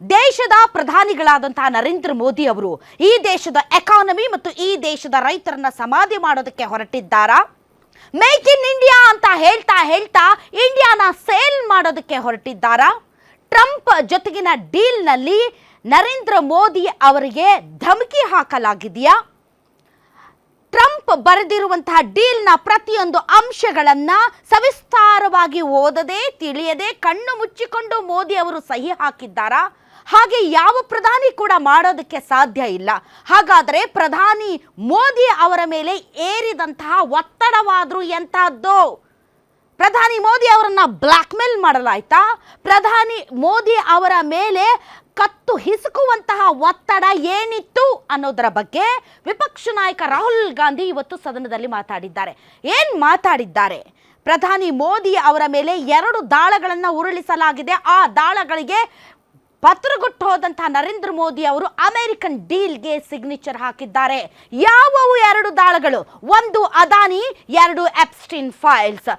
ದೇಶದ ಪ್ರಧಾನಿಗಳಾದಂತಹ ನರೇಂದ್ರ ಮೋದಿ ಅವರು ಈ ದೇಶದ ಎಕಾನಮಿ ಮತ್ತು ಈ ದೇಶದ ರೈತರನ್ನ ಸಮಾಧಿ ಮಾಡೋದಕ್ಕೆ ಹೊರಟಿದ್ದಾರಾ? ಮೇಕ್ ಇನ್ ಇಂಡಿಯಾ ಅಂತ ಹೇಳ್ತಾ ಇಂಡಿಯಾನ ಸೇಲ್ ಮಾಡೋದಕ್ಕೆ ಹೊರಟಿದ್ದಾರಾ? ಟ್ರಂಪ್ ಜೊತೆಗಿನ ಡೀಲ್ನಲ್ಲಿ ನರೇಂದ್ರ ಮೋದಿ ಅವರಿಗೆ ಧಮಕಿ ಹಾಕಲಾಗಿದೆಯಾ? ಟ್ರಂಪ್ ಬರೆದಿರುವಂತಹ ಡೀಲ್ನ ಪ್ರತಿಯೊಂದು ಅಂಶಗಳನ್ನ ಸವಿಸ್ತಾರವಾಗಿ ಓದದೆ ತಿಳಿಯದೆ ಕಣ್ಣು ಮುಚ್ಚಿಕೊಂಡು ಮೋದಿ ಅವರು ಸಹಿ ಹಾಕಿದ್ದಾರಾ? ಹಾಗೆ ಯಾವ ಪ್ರಧಾನಿ ಕೂಡ ಮಾಡೋದಕ್ಕೆ ಸಾಧ್ಯ ಇಲ್ಲ. ಹಾಗಾದರೆ ಪ್ರಧಾನಿ ಮೋದಿ ಅವರ ಮೇಲೆ ಏರಿದಂತಹ ಒತ್ತಡವಾದರೂ ಎಂತಹದ್ದು? ಪ್ರಧಾನಿ ಮೋದಿ ಅವರನ್ನ ಬ್ಲ್ಯಾಕ್ ಮೇಲ್ ಮಾಡಲಾಯ್ತಾ? ಪ್ರಧಾನಿ ಮೋದಿ ಅವರ ಮೇಲೆ ಕತ್ತು ಹಿಸುಕುವಂತಹ ಒತ್ತಡ ಏನಿತ್ತು ಅನ್ನೋದರ ಬಗ್ಗೆ ವಿಪಕ್ಷ ನಾಯಕ ರಾಹುಲ್ ಗಾಂಧಿ ಇವತ್ತು ಸದನದಲ್ಲಿ ಮಾತಾಡಿದ್ದಾರೆ. ಏನ್ ಮಾತಾಡಿದ್ದಾರೆ? ಪ್ರಧಾನಿ ಮೋದಿ ಅವರ ಮೇಲೆ 2 ದಾಳಗಳನ್ನು ಉರುಳಿಸಲಾಗಿದೆ. ಆ ದಾಳಗಳಿಗೆ ಪತ್ರಗೊಟ್ಟು ಹೋದಂತಹ ನರೇಂದ್ರ ಮೋದಿ ಅವರು ಅಮೆರಿಕನ್ ಡೀಲ್ಗೆ ಸಿಗ್ನೇಚರ್ ಹಾಕಿದ್ದಾರೆ. ಯಾವುವು 2 ದಾಳಗಳು? 1 ಅದಾನಿ, 2 ಎಪ್ಸ್ಟೀನ್ ಫೈಲ್ಸ್.